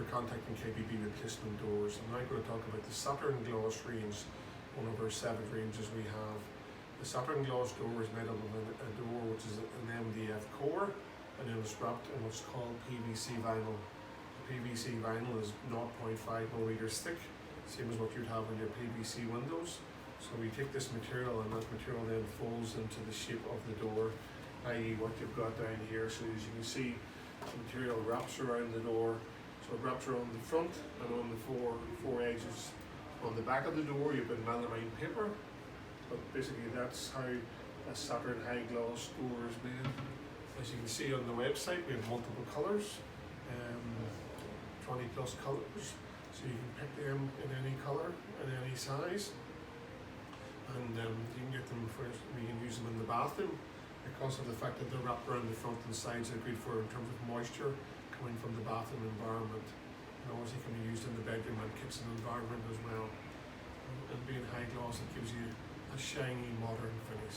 for contacting KBB replacement doors. I'm now going to talk about the Saturn glass range, one of our 7 ranges we have. The Saturn glass door is made up of a door which is an MDF core, and then it's wrapped in what's called PVC vinyl. The PVC vinyl is 0.5mm thick, same as what you'd have in your PVC windows. So we take this material, and that material then folds into the shape of the door, i.e. what you've got down here. So as you can see, the material wraps around the door, so it wraps around the front and on the four edges. On the back of the door you've got melamine paper, but basically that's how a Saturn high gloss door is made. As you can see on the website, we have multiple colours, 20 plus colours, so you can pick them in any colour and any size, and you can get them we can use them in the bathroom. Because of the fact that they're wrapped around the front and sides, are good for in terms of moisture coming from the bathroom environment. And obviously can be used in the bedroom and kitchen environment as well. And being high gloss, it gives you a shiny modern finish.